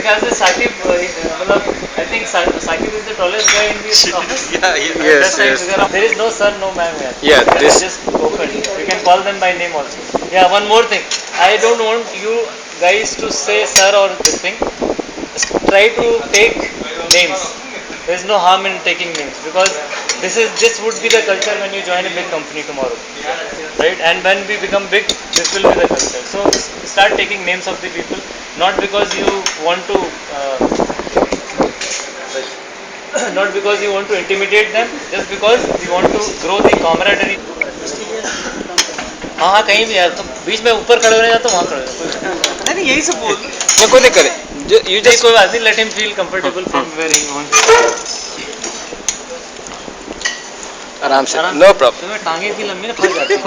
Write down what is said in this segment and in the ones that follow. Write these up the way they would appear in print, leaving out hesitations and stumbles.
ख्याल से साकिब मतलब I think Sakib is the tallest guy in this office. Yeah, yes, yes. There is no sir, no ma'am here. Yeah, That is this. just open. You can call them by name also. Yeah, one more thing. I don't want you guys to say sir or this thing. Try to take names. There is no harm in taking names because this would be the culture when you join a big company tomorrow, right? And when we become big, this will be the culture. So start taking names of the people, not because you want to. Not because you want to intimidate them, just because you want to grow the camaraderie. हाँ हाँ कहीं भी यार तो बीच में ऊपर खड़े होने जाते वहाँ खड़े हो नहीं यही सब बोल ये कोई दिक्कत है यू नहीं कोई बात नहीं let him feel comfortable from where he wants आराम से नो प्रॉब्लम तुम्हें टांगे इतनी लंबी ना फंस जाती हैं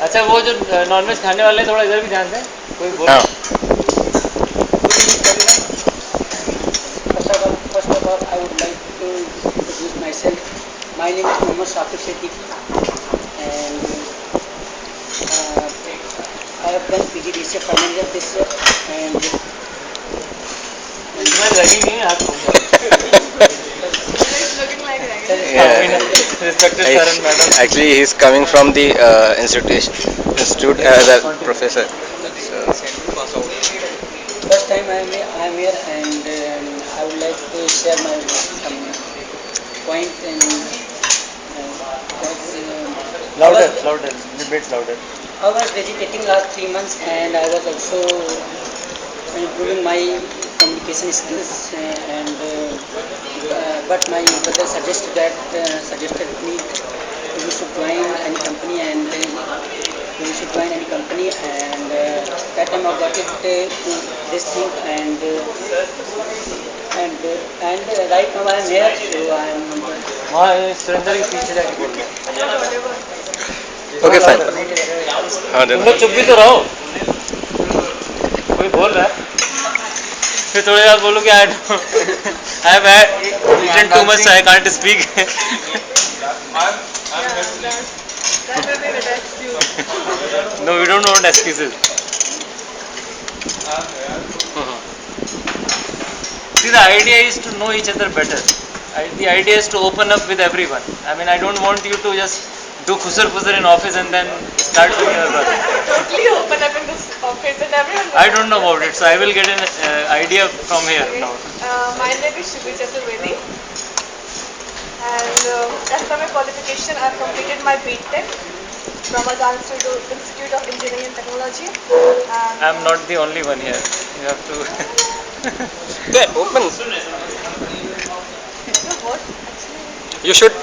अच्छा वो जो नॉनवेज खाने वाले हैं थोड़ा इधर भी ध्यान दें कोई बोल हाँ First of all, I would like to introduce myself. My name is Mohammad Saqib Siddiqui, and I have done PGDCA final year this year, and इसमें लगी नहीं है आप respected sir and madam. Actually, he's coming from the institute as a professor. first time I am here, and I would like to share my some point and Louder, louder, a bit louder. I was vegetating last 3 months, and I was also improving my communication skills, but my brother suggested me you should join any company, and you should join any company, and that time I got it this thing, and right now I am here, so I am. वहाँ सुरेंद्र के पीछे जाके बोल रहे Okay, fine. हाँ तुम लोग चुप भी तो रहो कोई बोल रहा है फिर थोड़ी देर बोलो कि I have eaten too much so I can't speak no we don't want excuses see the idea is to know each other better the idea is to open up with everyone I mean I don't want you to just do khusar in office and then start doing your brother. Totally open up in this office and everyone. I don't know about it, so I will get an idea from here now. My name is Shubhi Chaturvedi, and as per my qualification, I have completed my BTech from Azad Institute of Engineering and Technology. I am not the only one here. You have to. Yeah, open. So what actually? You should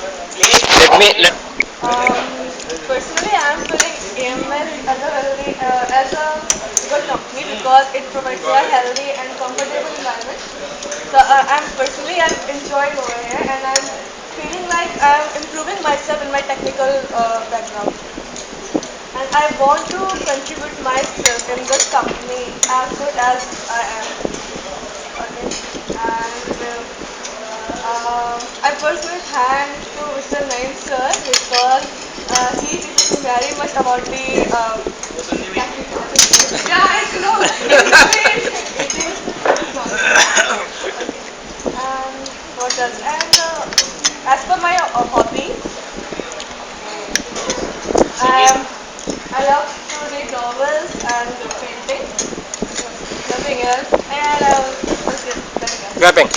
let. Personally, I am feeling AML as a good company because it provides a healthy and comfortable environment. So I'm enjoying over here, and I'm feeling like I'm improving myself in my technical background. And I want to contribute myself in this company as good as I am. Okay. And I personally thank to Mr. Naim sir because he teaches me very much about the technical. Yeah, I know. And what else? And as per my hobby, I love to read novels and painting. Nothing else. And that's it. Clapping.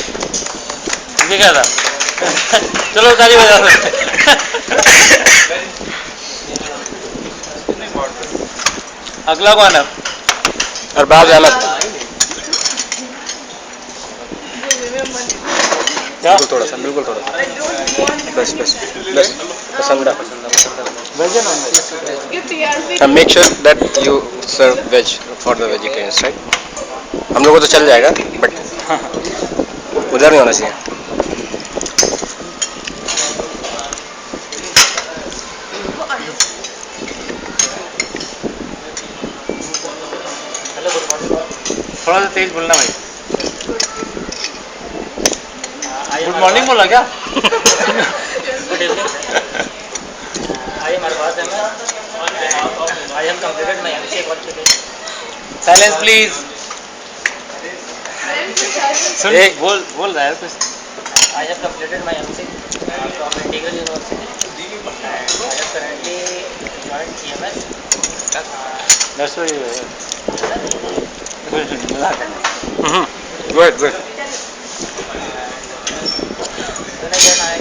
ये क्या था चलो ताली बजा दो अगला कौन है अरबाज अहमद बिल्कुल थोड़ा सा बस पसंद and make sure that you serve veg for the vegetarians, right? हम लोगों को तो चल जाएगा but उधर नहीं होना चाहिए थोड़ा सा तेज बोलना भाई गुड मॉर्निंग बोला क्या good evening I am Arbaaz Ahmed I have completed my MCA qualification. Silence please. सुन ए- बोल बोल रहा है कुछ. I have completed my MCA from Integral University and I have currently joined EMS. That's why you. Mhm. Good, good. Then again I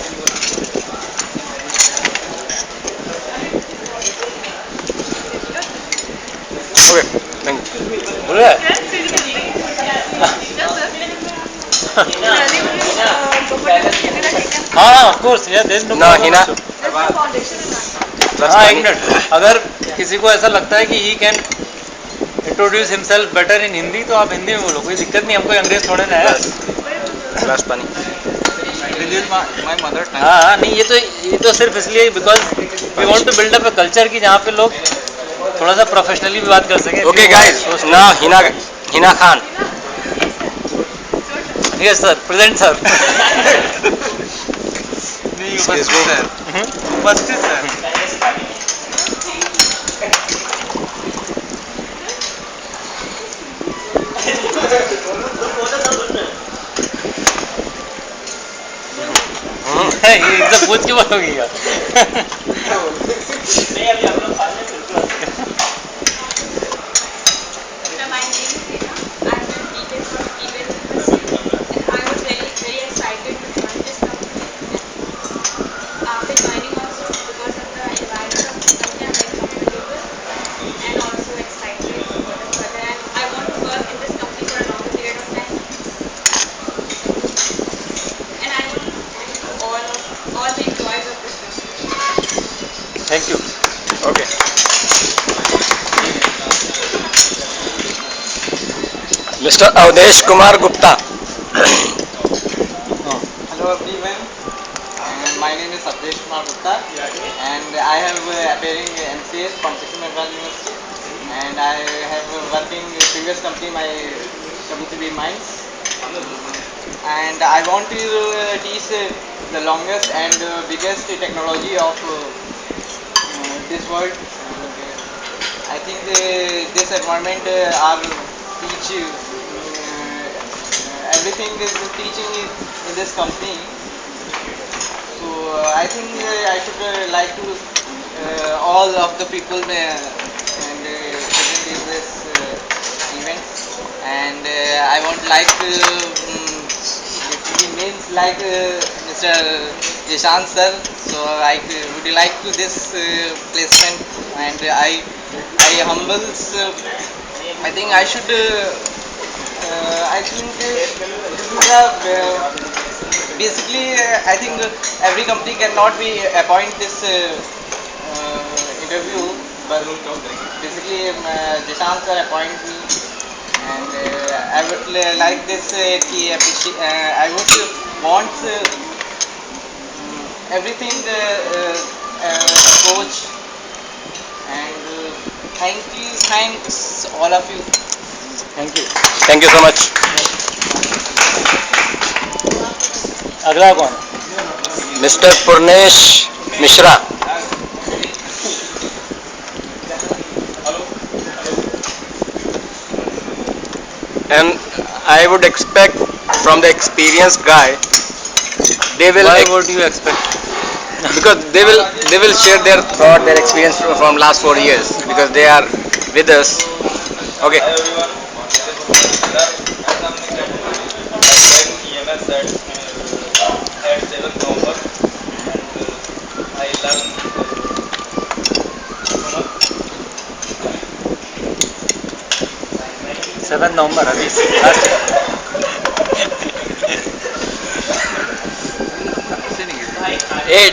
Okay, thank you. बोल रहा है. हाँ of course yeah there is no No, problem Hina. also. That's हाँ एक funny. Minute. अगर किसी को ऐसा लगता है कि he can introduce himself better in Hindi तो आप हिंदी में बोलो, कोई दिक्कत नहीं, हमको अंग्रेज थोड़े ना है. That's funny. This is my mother tongue. हाँ हाँ नहीं ये तो सिर्फ इसलिए because we want to build up a culture की जहाँ पे लोग थोड़ा सा प्रोफेशनली भी बात कर सकें. Okay, guys. Now Hina Khan. Yes sir present sir. नहीं उपस्थित सर. उपस्थित सर. ये एकदम पूछ के बोलोगी यार. My name is Hina. I'm a teacher from Email University and I was very excited to join this company. After joining also because of the environment of this company, I'm very comfortable and also excited to go further. And I want to work in this company for a longer period of time. And I want to thank all the employees of this company. Thank you. Okay. Mr. Avdesh Kumar Gupta. Hello everyone. My name is Avdesh Kumar Gupta and I have appearing MCA from Sikkim Bengal University and I have working previous company my WCB Mines and I want to teach the longest and biggest technology of this world. I think this environment are teach everything is teaching in this company. So I think I should like to all of the people and present in this event and I want like basically names like Mr. Jishan sir. So I would you like to this placement and I humbles. I think I should. I think this is a basically I think every company cannot be appoint this interview, but basically Jishan sir appoint me and I would like this I would want everything coach and thanks all of you. Thank you. Thank you so much. अगला कौन. Mr. Purnesh Mishra. And I would expect from the experienced guy, they will Why would you expect? because they will share their thought, their experience from last 4 years because they are with us. Okay. Hi everyone, this is Purnesh. As I'm I joined EMS at 7th November and I learned so much. 7 नवंबर अभी last. Hey,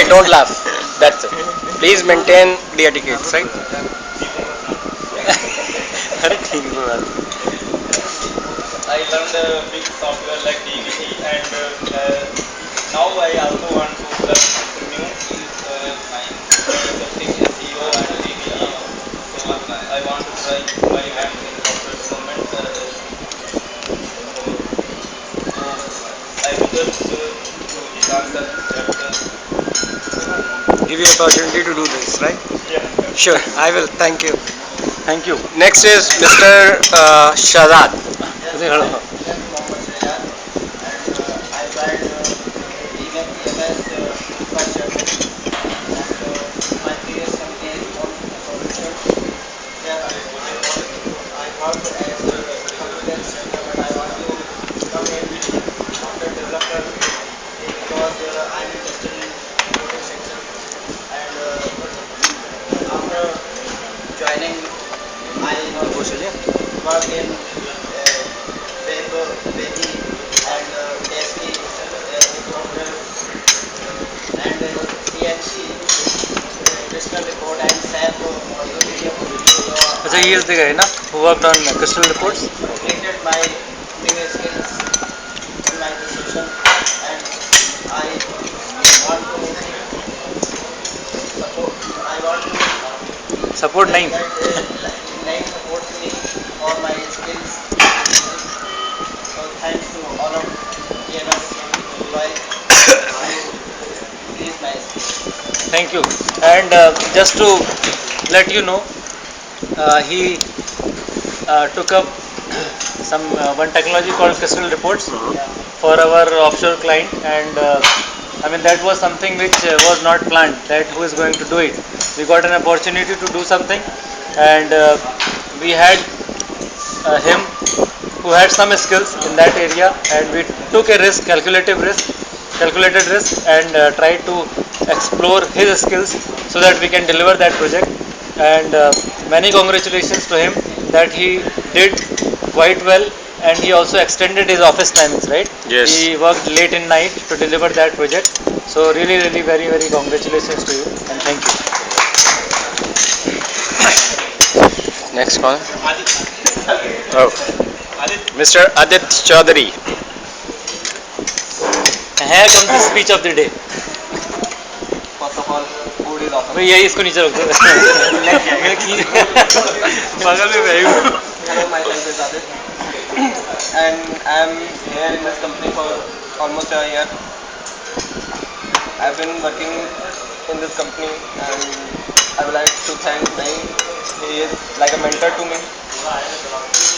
don't laugh. That's it. Please maintain the etiquette, right? अरे ठीक है बात. I learned big software like DBT and now I also want to learn something new something SEO and DBT. So I want to try my hand in software development. So I request to this answer that Give you opportunity to do this, right? yeah. Sure, I will. Thank you. Thank you. Next is Mr. Shahzad. उसे खड़ा हो. I tried EMS first year and my previous company on solutions. Yeah, I worked as a computer center, but I want to come in software developer because I'm interested in coding section and after joining I worked in web, veggie and tasty software and CNC crystal report and SAP audio video. अच्छा, he is the guy ना who worked on crystal reports. Completed my new skills in my decision and I want to support. I want to Support that नहीं. name supports me for my skills. So thanks to all of EMS employees to increase my skills. Thank you. And just to let you know, he took up some one technology called crystal reports for our offshore client, and I mean that was something which was not planned. That who is going to do it? We got an opportunity to do something, and we had him who had some skills in that area, and we took a risk, calculated risk, and tried to explore his skills so that we can deliver that project. And many congratulations to him that he did quite well, and he also extended his office timings, right? Yes. He worked late in night to deliver that project. So really, really, very, very congratulations to you, and thank you. Next call. Oh, Mr. Adit Chaudhary. Here comes the speech of the day. First of all, food is awesome. भैया इसको नीचे रख दो. बगल में बैठ. Hello, myself is Adit, and I'm here in this company for almost a year. I've been working in this company, and I would like to thank Naeem. He is like a mentor to me,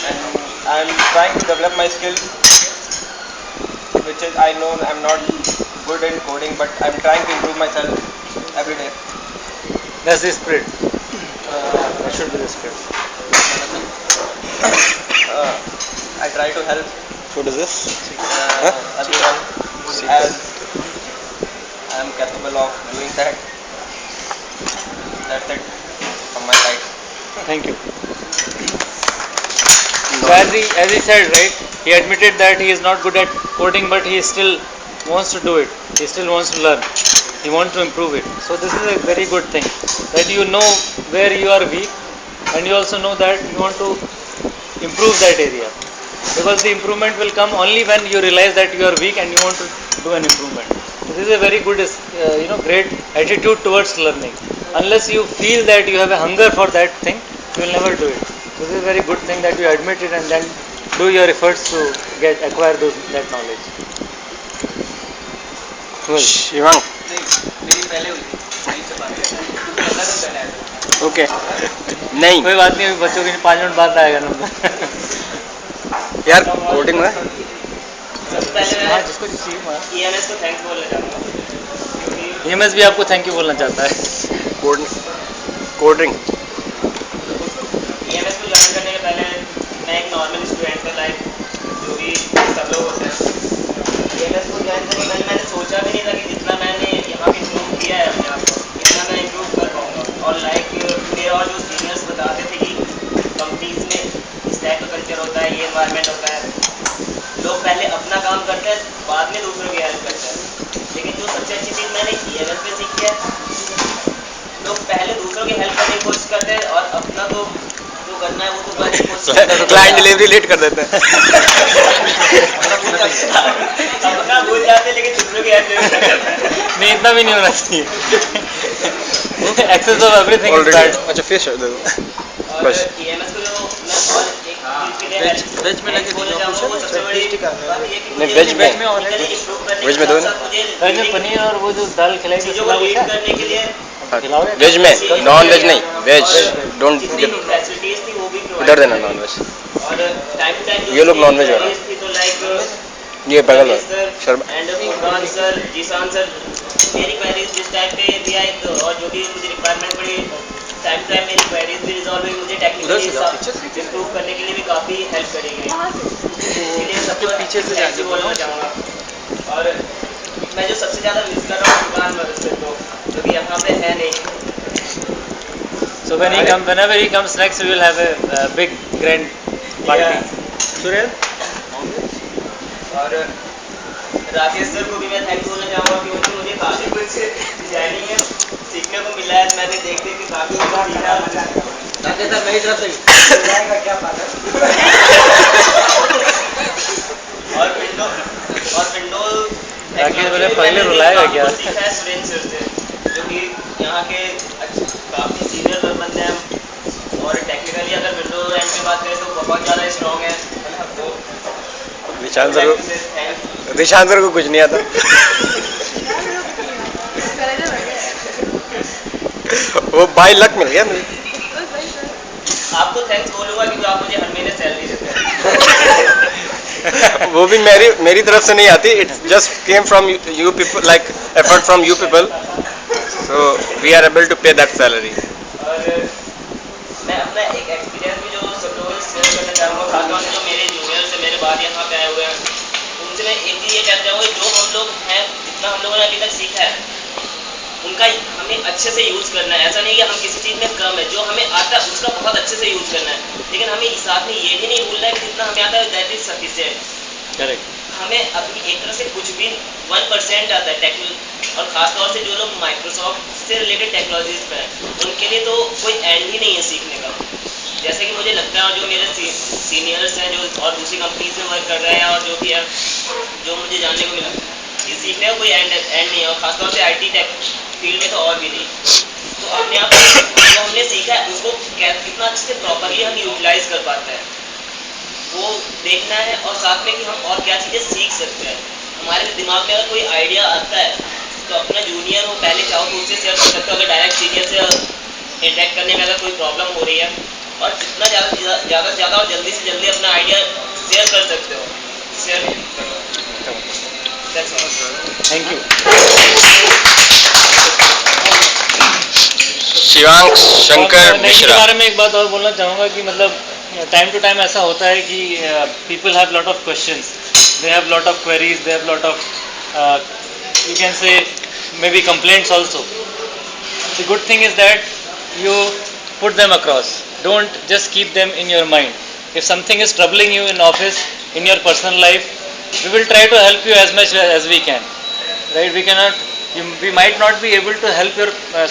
and I'm trying to develop my skills, which is I know I'm not good in coding, but I'm trying to improve myself every day. That's the spirit. That should be the spirit. I try to help What is this? everyone as I am capable of doing that. That's it from my side. Thank you. So as he said, right, he admitted that he is not good at coding, but he still wants to do it. He still wants to learn. He wants to improve it. So this is a very good thing, that you know where you are weak, and you also know that you want to improve that area. Because the improvement will come only when you realize that you are weak and you want to do an improvement. So this is a very good, great attitude towards learning. Unless you feel that you have a hunger for that thing, you will never do it. So this is a very good thing that you admit it and then do your efforts to acquire that knowledge. Cool. Shivang. मेरी पहले हुई थी वहीं से बात Okay. नहीं कोई बात नहीं, अभी बच्चों के 5 मिनट बाद आएगा नंबर. यार कोडिंग में सबसे पहले हाँ, जिसको चाहिए मार. EMS को थैंक्स बोलना चाहूँगा क्योंकि EMS भी आपको थैंक यू बोलना चाहता है. कोडिंग EMS को ज्वाइन करने के पहले मैं एक नॉर्मल स्टूडेंट था लाइक जो भी सब लोग होते हैं. EMS को ज्वाइन करने के पहले मैंने सोचा भी नहीं था कि जितना मैंने यहाँ पे इम्प्रूव किया है अपने आप को इतना मैं इम्प्रूव कर पाऊँगा. और लाइक मेरे और जो सीनियर्स बताते थे कि कंपनीज में इस टाइप का कल्चर होता है, ये इन्वायरमेंट होता है, लोग पहले अपना काम करते हैं बाद में दूसरों की हेल्प करते हैं. लेकिन जो सबसे अच्छी चीज़ मैंने EMS में सीखी है, लोग पहले दूसरों की हेल्प करने की कोशिश करते हैं और अपना तो जो करना है वो तो करने की कोशिश करते हैं. क्लाइंट डिलीवरी लेट कर देते हैं अपना भूल जाते हैं लेकिन दूसरों की हेल्प नहीं करते. नहीं, इतना भी नहीं होना चाहिए. Excess of everything is bad. अच्छा फिश दे दो और बस EMS को जो मैं और एक चीज़ के लिए वेज में लगे बोलना चाहूँगा वो सबसे बड़ी बात ये है कि नहीं, मुझे वेज में इतने improve करने वेज के में दो साथ ना। साथ मुझे घर में पनीर और वो जो दाल खिलाई थी चीज़ों उसके को अलावा लीड कुछ है? करने के लिए खिलाओगे? वेज में, नॉन वेज नहीं, वेज डोंट जितनी फैसिलिटीज थी वो भी provide इधर देना की नॉन वेज। और टाइम टू टाइम ये लोग non-veg वाला। तो लाइक ये पागल है Sharma. And Furqan sir, Zeeshan sir, मेरी क्वेरीज जिस टाइम पे भी आई तो और जो भी मुझे रिक्वायरमेंट पड़ी टाइम टू टाइम मेरी क्वेरीज भी रिजॉल्व हुई, मुझे टेक्निकली इम्प्रूव करने के लिए भी काफ़ी हेल्प करेगी। इसलिए सबको पीछे से जाके बोलना चाहूँगा। और मैं जो सबसे ज़्यादा मिस कर रहा हूँ फुरकान मदद से तो क्योंकि यहाँ पे है नहीं। So whenever he comes next, we will have a big grand party. Surel? और राकेश सर को भी मैं थैंक बोलना चाहूँगा क्योंकि मुझे काफ़ी कुछ डिजाइनिंग में सीखने को मिला है। मैंने देख के काफ़ी कुछ सीखा। राकेश सर मेरी तरफ से क्या बात है। और विंडो राकेश बोले पहले रुलाएगा क्या? सीखा है सुरेंद्र सर से जो कि यहाँ के काफ़ी सीनियर बंदे हैं और टेक्निकली अगर विंडो एंड की बात करें तो बहुत ज़्यादा स्ट्रॉन्ग है। तो निशान सर को कुछ नहीं आता। वो बाय लक मिल गया मुझे। आपको थैंक्स बोलूँगा क्योंकि आप मुझे हर महीने सैलरी देते हैं। वो भी मेरी तरफ से नहीं आती, it's just came from you people, like effort from you people, so we are able to pay that salary. और मैं अपना एक एक्सपीरियंस भी जो सब लोगों से शेयर करना चाहूँगा, खासतौर से जो मेरे जूनियर्स से मेरे बाद यहाँ पे आए हुए हैं उनसे मैं एक चीज़ ये कहना चाहूँगा, जो हम लोग हैं जितना हम लोगों ने अभी तक सीखा है उनका हमें अच्छे से यूज़ करना है। ऐसा नहीं कि हम किसी चीज़ में कम है, जो हमें आता है उसका बहुत अच्छे से यूज़ करना है, लेकिन हमें साथ में ये भी नहीं भूलना है कि जितना हमें आता है दैट इज सफिशिएंट। Correct. हमें अपनी एक तरह से कुछ भी 1% आता है टेक्निकल, और ख़ासतौर से जो लोग माइक्रोसॉफ्ट से रिलेटेड टेक्नोलॉजीज पे हैं उनके लिए तो कोई एंड ही नहीं है सीखने का। जैसे कि मुझे लगता है और जो मेरे सीनियर्स हैं जो और दूसरी कंपनीज में वर्क कर रहे हैं और जो भी है जो मुझे जानने को मिला कि सीखने का कोई एंड नहीं है, और ख़ासतौर से IT टेक फील्ड में तो और भी नहीं। तो अपने आप जो हमने सीखा है उसको कितना अच्छे से प्रॉपरली हम यूटिलाइज कर पाते हैं वो देखना है, और साथ में कि हम और क्या चीज़ें सीख सकते हैं। हमारे दिमाग में अगर कोई आइडिया आता है तो अपना जूनियर हो पहले चाहो तो उससे शेयर कर सकते हो, अगर डायरेक्ट सीनियर से इंटरेक्ट करने में अगर कोई प्रॉब्लम हो रही है, और जितना ज़्यादा से ज़्यादा और जल्दी से जल्दी अपना आइडिया शेयर कर सकते हो, शेयर करो। Thank you. शिवांक शंकर मैं के मिश्रा। बारे में एक बात और बोलना चाहूँगा कि मतलब टाइम टू टाइम ऐसा होता है कि people have lot of questions, they have lot of queries, they have lot of you can say may be complaints also. The good thing is that you put them across. Don't just keep them in your mind. If something is troubling you in office, in your personal life, we will try to help you as much as we can. Right? We might not be able to help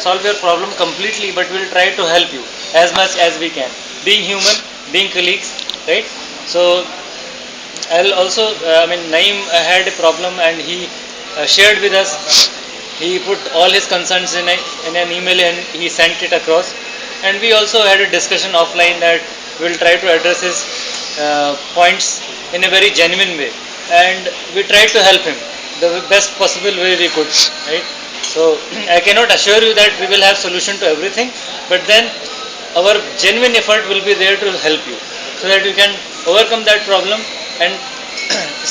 solve your problem completely, but we will try to help you as much as we can. Being human, being colleagues, right? So I'll also, Naeem had a problem and he shared with us. He put all his concerns in an email and he sent it across. And we also had a discussion offline that we will try to address his points in a very genuine way. And we tried to help him the best possible way we could, right? So I cannot assure you that we will have solution to everything, but then our genuine effort will be there to help you so that you can overcome that problem and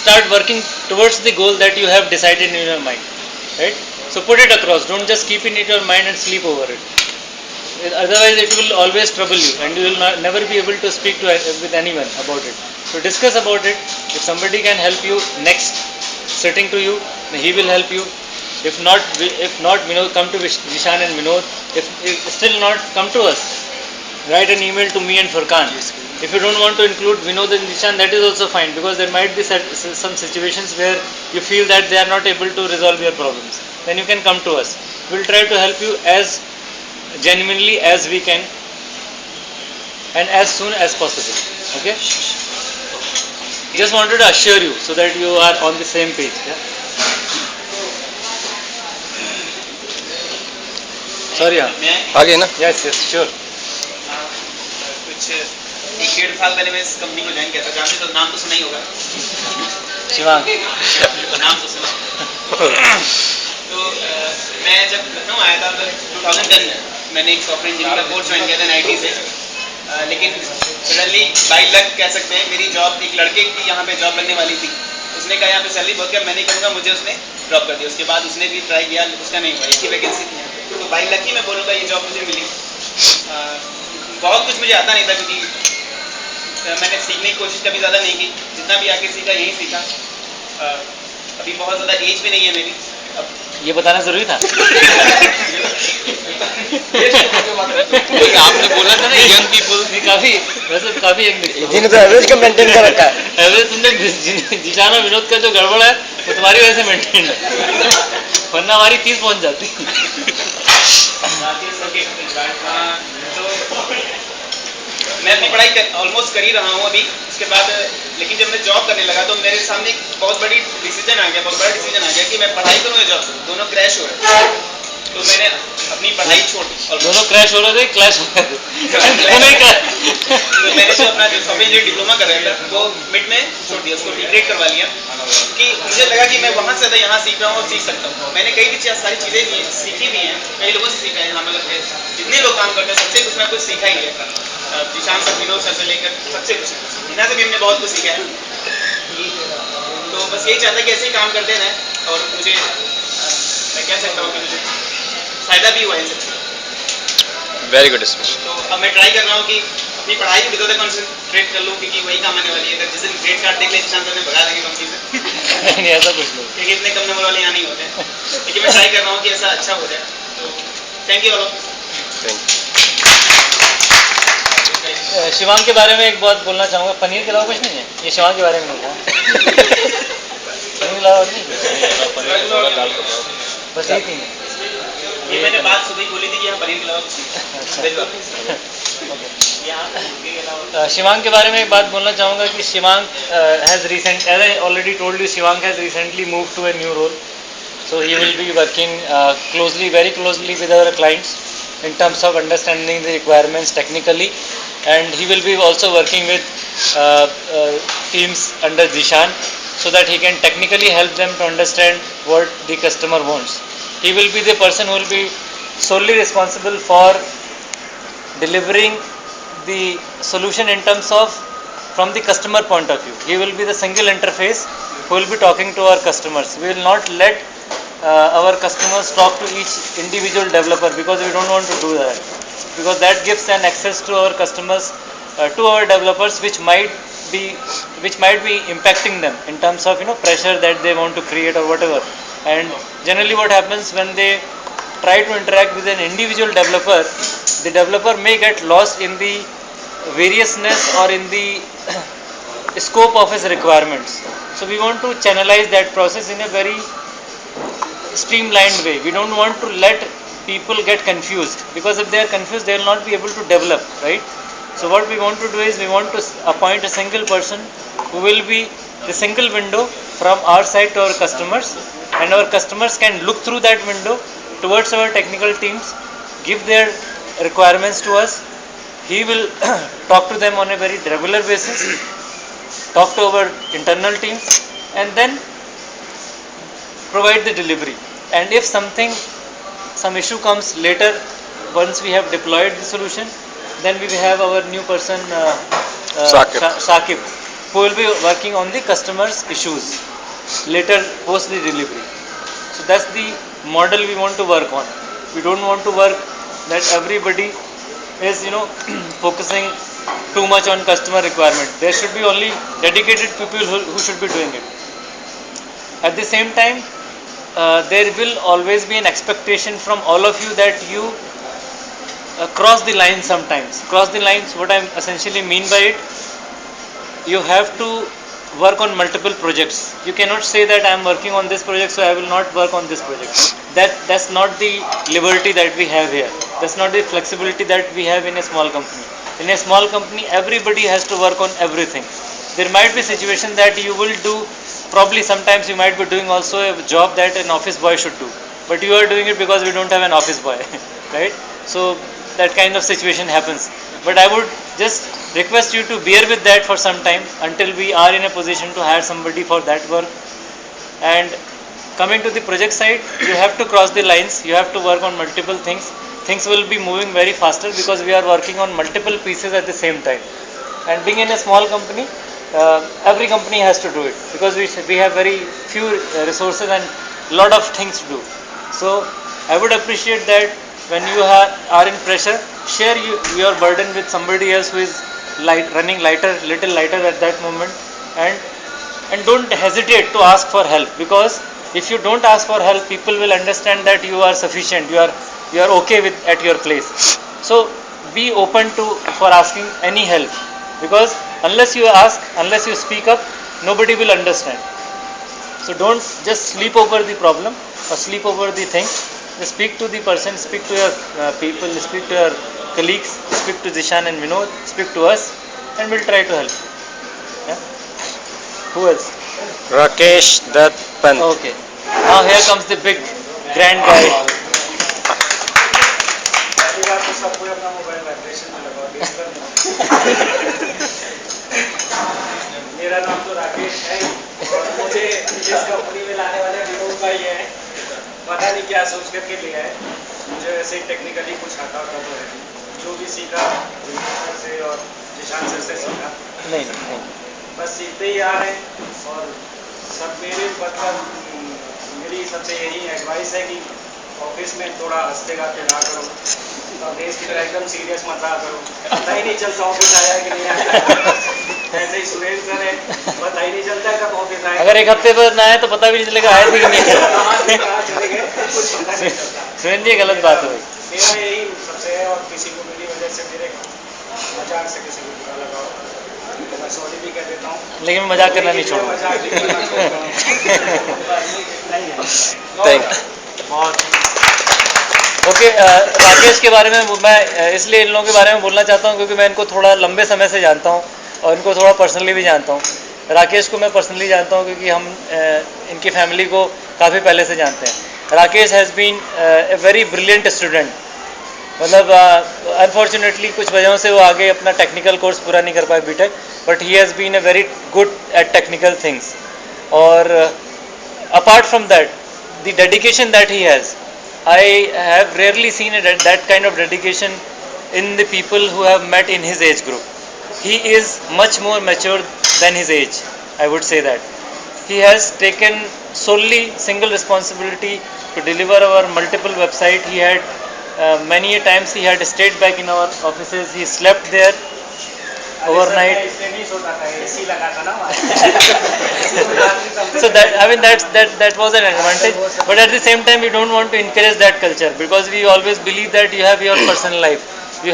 start working towards the goal that you have decided in your mind, right? So put it across, don't just keep it in your mind and sleep over it. Otherwise it will always trouble you and you will never be able to speak with anyone about it. So discuss about it. If somebody can help you next sitting to you, he will help you. If not Vinod, come to Vishan and Vinod. If still not, come to us. Write an email to me and Furkan. If you don't want to include Vinod and Vishan, that is also fine, because there might be some situations where you feel that they are not able to resolve your problems. Then you can come to us. We will try to help you as genuinely as we can and as soon as possible. Okay? Just wanted to assure you so that you are on the same page. Yeah? Sorry, आगे ना? Yes, sure. कुछ 1-1.5 साल पहले मैं इस company को join किया था, जानते तो नाम तो सुना ही होगा। Shivank. नाम तो सुना। तो मैं जब लखनऊ आया था तो 2010 में मैंने एक सॉफ्टवेयर इंजीनियर का कोर्स ज्वाइन किया था NIT से। लेकिन सडनली बाई लक कह सकते हैं मेरी जॉब एक लड़के की यहाँ पे जॉब लगने वाली थी। उसने कहा यहाँ पे सैलरी बहुत कम, मैं नहीं करूँगा, मुझे उसने ड्रॉप कर दिया। उसके बाद उसने भी ट्राई किया, उसका नहीं हुआ, एक ही वैकेंसी थी यहाँ पे। तो बाई लक ही मैं बोलूँगा ये जॉब मुझे मिली। बहुत कुछ मुझे आता नहीं था क्योंकि मैंने सीखने की कोशिश कभी ज़्यादा नहीं की, जितना भी आके सीखा यही सीखा। अभी बहुत ज़्यादा एज भी नहीं है मेरी। अब ये बताना जरूरी था। आपने बोला था ना यंग पीपल। ये काफी वैसे काफी एक इन्होंने तो एवरेज का मेंटेन कर रखा है। एवरेज तुमने जिशान और विनोद का जो गड़बड़ है वो तुम्हारी वजह से मेंटेन है, वरना हमारी 30 पहुंच जाती। तो मैं अपनी पढ़ाई ऑलमोस्ट कर ही रहा हूँ अभी। उसके बाद लेकिन जब मैं जॉब करने लगा तो मेरे सामने एक बहुत बड़ा डिसीजन आ गया कि मैं पढ़ाई करूँ या जॉब करूँ, दोनों क्रैश हो रहे हैं। तो मैंने अपनी पढ़ाई छोड़ दी और दोनों क्रैश हो रहे थे, क्लैश हो रहे थे, दोनों ही तो मैंने जो अपना जो सॉफ्टवेयर इंजीनियर डिप्लोमा कर रहा था वो मिड में छोड़ दिया, उसको रिग्रेट करवा लिया कि मुझे लगा कि मैं वहाँ से ज़्यादा यहाँ सीख रहा हूँ और सीख सकता हूँ। मैंने कई भी सारी चीज़ें सीखी भी हैं, कई लोगों से सीखा है। यहाँ मतलब जितने लोग काम करते हैं सबसे कुछ ना कुछ सीखा ही है। जिशान सर, विनोद सर से लेकर सबसे कुछ, हिना से भी हमने बहुत कुछ सीखा है। तो बस यही चाहता है कि ऐसे ही काम करते रहें और मुझे मैं कह सकता हूँ कि मुझे फ़ायदा भी हुआ है इनसे। Very good speech. तो अब मैं ट्राई कर रहा हूँ कि अपनी पढ़ाई भी ज़्यादा कॉन्सेंट्रेट कर लूँ क्योंकि वही काम आने वाली है। अगर जिस दिन ग्रेड कार्ड देख ले जिशान सर ने भगा देंगे कंपनी से, नहीं ऐसा कुछ नहीं। क्योंकि इतने कम नंबर वाले यहाँ नहीं होते हैं। लेकिन मैं ट्राई कर रहा हूँ कि ऐसा अच्छा हो जाए। तो thank you all. Thank Shivang के बारे में एक बात बोलना चाहूँगा, पनीर के अलावा कुछ नहीं है, ये शिवांग के बारे में नहीं था। पनीर के अलावा नहीं, बस यही थी। ये मैंने बात सुबह ही बोली थी कि यहाँ पनीर के अलावा कुछ नहीं। शिवांग के बारे में एक बात बोलना चाहूँगा कि Shivang has recent, as I already told you, Shivang has recently move to a new role. So he will be working very closely with our clients in terms of understanding the requirements technically, and he will be also working with teams under Zishan so that he can technically help them to understand what the customer wants. He will be the person who will be solely responsible for delivering the solution in terms of from the customer point of view. He will be the single interface who will be talking to our customers. We will not let our customers talk to each individual developer because we don't want to do that, because that gives an access to our customers, to our developers, which might be impacting them in terms of pressure that they want to create or whatever. And generally what happens when they try to interact with an individual developer, the developer may get lost in the variousness or in the scope of his requirements. So we want to channelize that process in a very streamlined way. We don't want to let people get confused, because if they are confused they will not be able to develop, right? So what we want to do is we want to appoint a single person who will be the single window from our side to our customers, and our customers can look through that window towards our technical teams, give their requirements to us. He will talk to them on a very regular basis, talk to our internal teams, and then provide the delivery. And if some issue comes later, once we have deployed the solution, then we will have our new person Saqib, who will be working on the customer's issues later post the delivery. So that's the model we want to work on. We don't want to work that everybody is focusing too much on customer requirement. There should be only dedicated people who should be doing it. At the same time, there will always be an expectation from all of you that you cross the line sometimes. Cross the lines, what I essentially mean by it, you have to work on multiple projects. You cannot say that I am working on this project, so I will not work on this project. That's not the liberty that we have here. That's not the flexibility that we have in a small company. In a small company, everybody has to work on everything. There might be situation that you will do, probably sometimes you might be doing also a job that an office boy should do, but you are doing it because we don't have an office boy, right? So that kind of situation happens. But I would just request you to bear with that for some time until we are in a position to hire somebody for that work. And coming to the project side, you have to cross the lines, you have to work on multiple things. Things will be moving very faster because we are working on multiple pieces at the same time. And being in a small company, every company has to do it because we have very few resources and lot of things to do. So I would appreciate that when you are in pressure, share your burden with somebody else who is running little lighter at that moment, and don't hesitate to ask for help, because if you don't ask for help, people will understand that you are sufficient, you are okay with at your place. So be open to for asking any help, because unless you ask, unless you speak up, nobody will understand. So don't just sleep over the problem or sleep over the thing. Just speak to the person, speak to your people, speak to your colleagues, speak to Zishan and Vinod, speak to us, and we'll try to help. Yeah? Who else? Rakesh Dutt Pant. Okay. Now here comes the big grand guy. मेरा नाम तो राकेश है और मुझे इस company में लाने वाले विनोद भाई है, पता नहीं क्या सोच करके लिया है। मुझे वैसे टेक्निकली कुछ आता होता तो है, जो भी सीखा विनोद से और जिशान सर से सीखा, नहीं। बस सीखते ही आ रहे हैं। और सब मेरे मतलब मेरी सबसे यही एडवाइस है कि ऑफिस में थोड़ा हंसते गाते रहा करो, देश की तरह एकदम सीरियस मत रहा करो। पता ही नहीं चलता ऑफिस आया कि नहीं आया। ऐसे ही सुरेंद्र सर है, पता ही नहीं चलता है कब ऑफिस आया। अगर एक हफ्ते बाद ना आए तो पता भी नहीं चलेगा आए थे कि नहीं। कहाँ चले गए कुछ पता नहीं चलता। सुरेंद्र जी गलत बात है भाई। मेरा यही सबसे है, और किसी को मेरी वजह से मेरे मजाक से किसी को बुरा लगा हो तो मैं सॉरी भी कह देता हूँ, लेकिन मैं मजाक करना नहीं छोड़ूंगा। मजाक भी करना छोड़ता हूँ। Thank बहुत ओके। राकेश के बारे में मैं इसलिए इन लोगों के बारे में बोलना चाहता हूँ क्योंकि मैं इनको थोड़ा लंबे समय से जानता हूँ और इनको थोड़ा पर्सनली भी जानता हूँ। राकेश को मैं पर्सनली जानता हूँ क्योंकि हम इनकी फैमिली को काफ़ी पहले से जानते हैं। Rakesh has been a very brilliant student, मतलब अनफॉर्चुनेटली कुछ वजहों से वो आगे अपना टेक्निकल कोर्स पूरा नहीं कर पाए BTech, but he has been a very good at technical things. और apart from that, the dedication that he has, I have rarely seen that kind of dedication in the people who have met in his age group. He is much more mature than his age, I would say that. He has taken solely single responsibility to deliver our multiple website. He had many a times he had stayed back in our offices, he slept there overnight. इसलिए नहीं सोता था, AC लगा था ना वहाँ। So that, I mean, that was an advantage, but at the same time we don't want to encourage that culture because we always believe that you have your personal life, we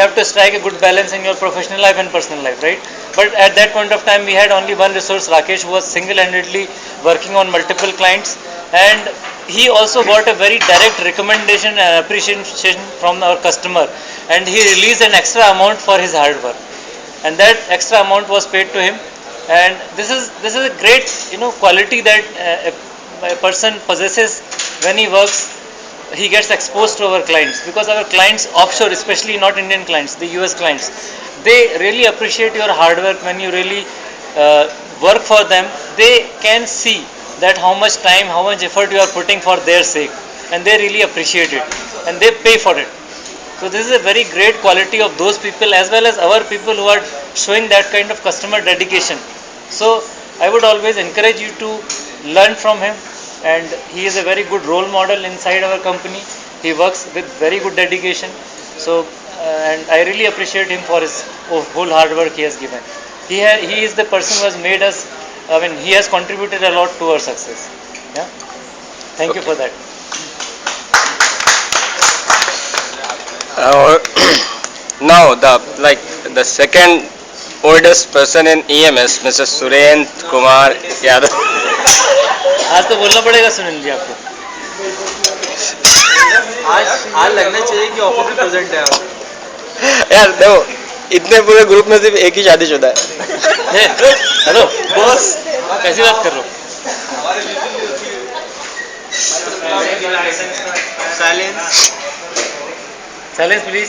have to strike a good balance in your professional life and personal life, right? But at that point of time we had only one resource, Rakesh, who was single-handedly working on multiple clients, and he also got a very direct recommendation and appreciation from our customer, and he released an extra amount for his hard work, and that extra amount was paid to him. And this is a great quality that a person possesses when he works. He gets exposed to our clients, because our clients offshore, especially not Indian clients, the US clients, they really appreciate your hard work. When you really work for them, they can see that how much time, how much effort you are putting for their sake, and they really appreciate it and they pay for it. So this is a very great quality of those people as well as our people who are showing that kind of customer dedication. So I would always encourage you to learn from him, and he is a very good role model inside our company. He works with very good dedication. So and I really appreciate him for his whole hard work he has given. He is the person who has made us, I mean, he has contributed a lot to our success. Yeah. Thank you for that. Now the second oldest person in EMS, Mr. Surendra Kumar Yadav. आज तो बोलना पड़ेगा सुनील जी आपको। आज लगना चाहिए कि office में प्रेजेंट है आप। यार देखो, इतने पूरे ग्रुप में सिर्फ एक ही शादीशुदा है। हेलो बॉस, कैसी बात कर रहे हो? Silence silence please.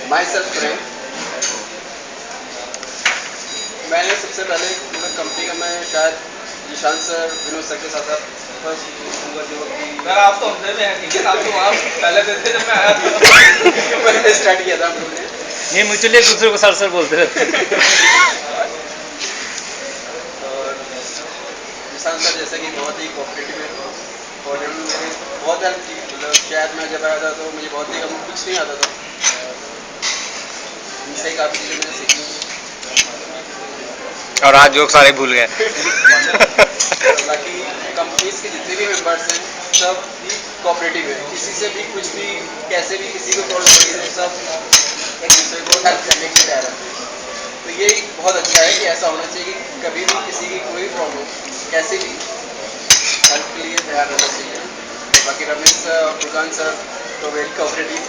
myself friend, मैंने सबसे पहले कंपनी का मैं शायद निशांत सर, विनोद सर के साथ फर्स्ट दूंगा जो कि सर आप तो हमसे में हैं, ठीक है, आप तो वहाँ पहले थे जब मैं आया था। मैंने स्टार्ट किया था हम लोगों ने। ये म्यूचुअली एक दूसरे को सर बोलते रहते हैं। और निशांत सर जैसे कि बहुत ही कोऑपरेटिव है और उन्होंने मेरी बहुत हेल्प की। मतलब शायद मैं जब आया था तो मुझे बहुत ही कुछ नहीं आता था, उनसे काफ़ी चीज़ें मैंने सीखी। और आज जोक सारे भूल गए। बाकी कंपनीज के जितने भी मेंबर्स हैं सब भी कोऑपरेटिव है, किसी से भी कुछ भी कैसे भी किसी को प्रॉब्लम होगी तो सब एक दूसरे को हेल्प करने के लिए तैयार रहते हैं। तो ये बहुत अच्छा है कि ऐसा होना चाहिए कि कभी भी किसी की कोई प्रॉब्लम कैसे भी हेल्प के लिए तैयार रहना चाहिए। बाकी रमेश सर और फुरकान सर तो वेरी कोऑपरेटिव।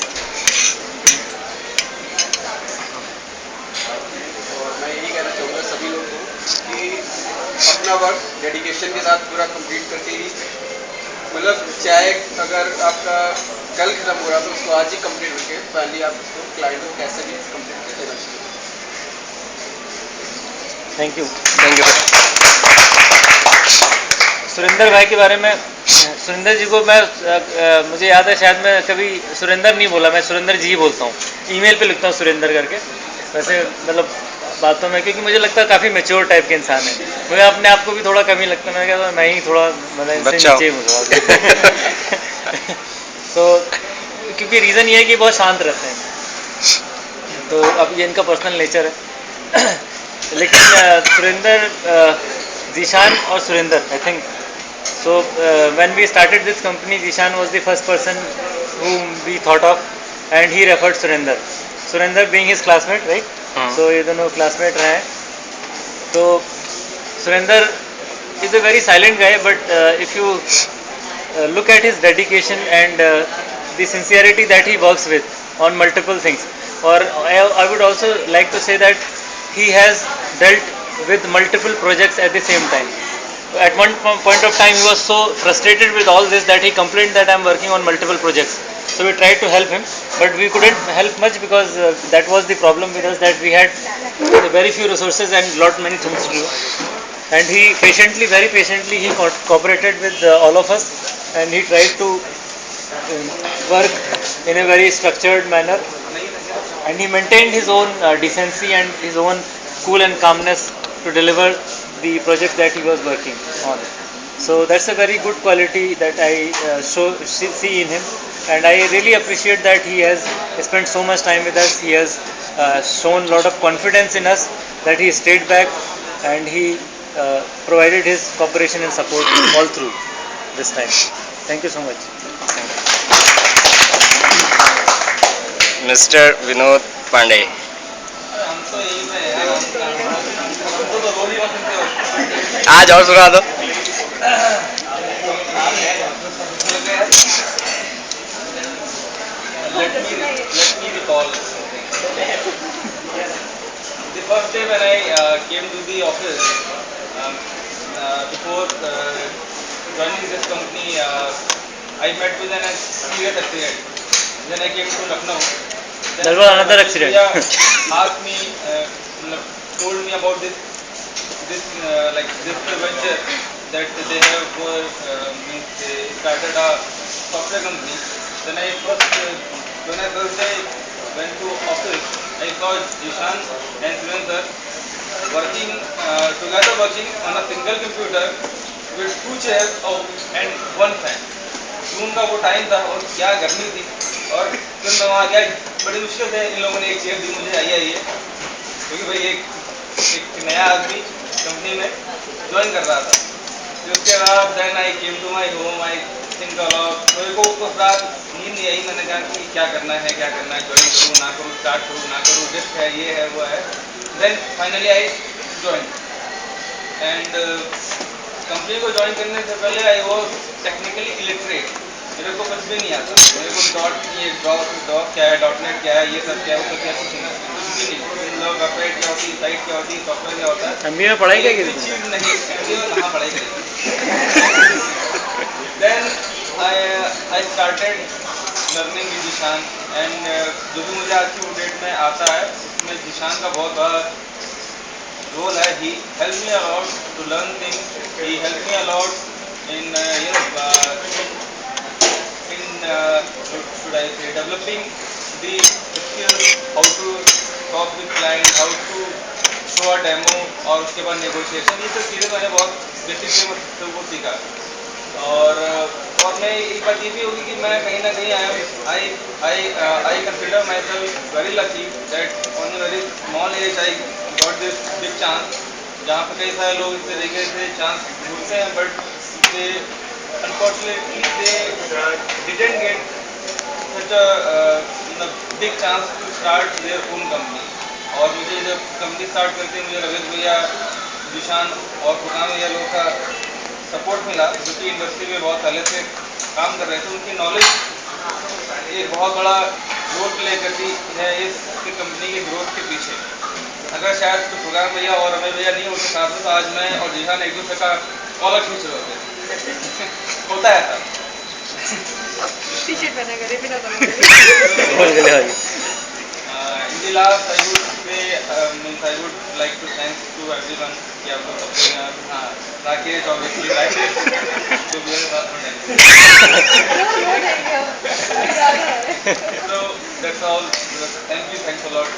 और मैं यही कहना चाहूँगा सभी लोगों को कि अपना वर्क डेडिकेशन के साथ पूरा कंप्लीट करके ही, मतलब चाहे अगर आपका कल खत्म हो रहा तो उसको आज ही कंप्लीट करके फाइनली आप उसको क्लाइंट को कैसे भी कंप्लीट कर देना चाहिए। Thank you. Thank you sir. Surendra भाई के बारे में, सुरेंद्र जी को मैं मुझे याद है शायद मैं कभी सुरेंद्र नहीं बोला, मैं सुरेंद्र जी ही बोलता हूँ। ईमेल पे लिखता हूँ सुरेंद्र करके, वैसे मतलब बातों में, क्योंकि मुझे लगता है काफ़ी मेच्योर टाइप के इंसान है। मुझे अपने आप को भी थोड़ा कमी लगता है, मैंने कहा मैं ही थोड़ा मतलब इनसे बच्चा नीचे हूँ थोड़ा। तो क्योंकि रीज़न ये है कि बहुत शांत रहते हैं, तो अब ये इनका पर्सनल नेचर है। लेकिन सुरेंद्र, जीशान और Surendra, I think so when we started this company, Jishan was the first person whom we thought of, and he referred Surender being his classmate, right? So ये दोनों classmate रहे हैं। तो Surender is a very silent guy, but if you look at his dedication and the sincerity that he works with on multiple things, or I would also like to say that he has dealt with multiple projects at the same time. At one point of time he was so frustrated with all this that he complained that I am working on multiple projects. So we tried to help him, but we couldn't help much because that was the problem with us, that we had very few resources and lot many things to do. And he patiently, very patiently, he cooperated with all of us, and he tried to work in a very structured manner, and he maintained his own decency and his own cool and calmness to deliver the project that he was working on. So that's a very good quality that I see in him, and I really appreciate that he has spent so much time with us. He has shown a lot of confidence in us, that he stayed back and he provided his cooperation and support all through this time. Thank you so much. Mister Vinod Pandey. हम तो यही में हैं, हम तो रोज ही सुनते हो। आज और सुना दो। Let me recall something. The first day when I came to the office, before joining this company, I met with an serious accident. Then I came to Lucknow. There was another accident. Asked me, told me about this venture that they have they started a software company. Then when I first day went to office, I saw Jishan and Surendra working working on a single computer with 2 chairs and 1 fan. जून का वो time था और क्या गर्मी थी, और फिर मैं वहाँ गया, बड़ी मुश्किल से इन लोगों ने एक चेयर दी मुझे, आइए क्योंकि भाई एक नया आदमी कंपनी में ज्वाइन कर रहा था। फिर उसके बाद then I came to my home, I think a lot. मेरे को उस रात नींद नहीं आई, मैंने कहा कि क्या करना है, ज्वाइन करूँ ना करूँ, स्टार्ट करूँ ना करूँ, रिस्क है, ये है वो है। Then finally I join, and company को ज्वाइन करने से पहले आई वॉज टेक्निकली इलिटरेट, मेरे को कुछ भी नहीं आता। मेरे को डॉट क्या है, डॉटनेट क्या है, ये सब क्या है, वो सब क्या, कुछ भी नहीं, वेबसाइट क्या होती है, साइट क्या होती है, सॉफ्टवेयर क्या होता है, MBA में पढ़ाई क्या की थी? चीज नहीं, MBA में कहाँ पढ़ाई करी। Then I started learning with Zeeshan, and जो भी मुझे आज की डेट में आता है उसमें जिशान का बहुत बड़ा role है. He helped me a lot to learn things. He helped me a lot in what should I say, developing the skills, how to talk with client, how to show a demo और उसके बाद negotiation. ये सब चीज़ें मैंने बहुत basic से मतलब वो सीखा. और मैं एक बात ये भी होगी कि मैं कहीं ना कहीं I consider myself very lucky that on a very small age I got this big chance, जहाँ पर कई सारे लोग इस तरीके से चांस ढूंढते हैं but they unfortunately they didn't get such a big chance to start their own company. और मुझे जब कंपनी स्टार्ट करके मुझे रविंद्र भैया, जिशान और फुकान भैया लोग का सपोर्ट मिला, जो कि इंडस्ट्री में बहुत पहले से काम कर रहे थे. उनकी नॉलेज एक बहुत बड़ा रोल प्ले करती है इस कंपनी के ग्रोथ के पीछे. अगर शायद तो फुकान भैया और रमेश भैया नहीं होते साथ में तो आज मैं और जिशान एक दूसरे का कॉलर खींच रहे होते. होता है ऐसा. टी-शर्ट पहना करे बिना तले In the last, I would say, I would like to thank to everyone कि आप लोग सबको यहाँ, हाँ, राकेश obviously राकेश तो मेरे साथ में रो देंगे हम. So that's all. Thank you. Thanks a lot.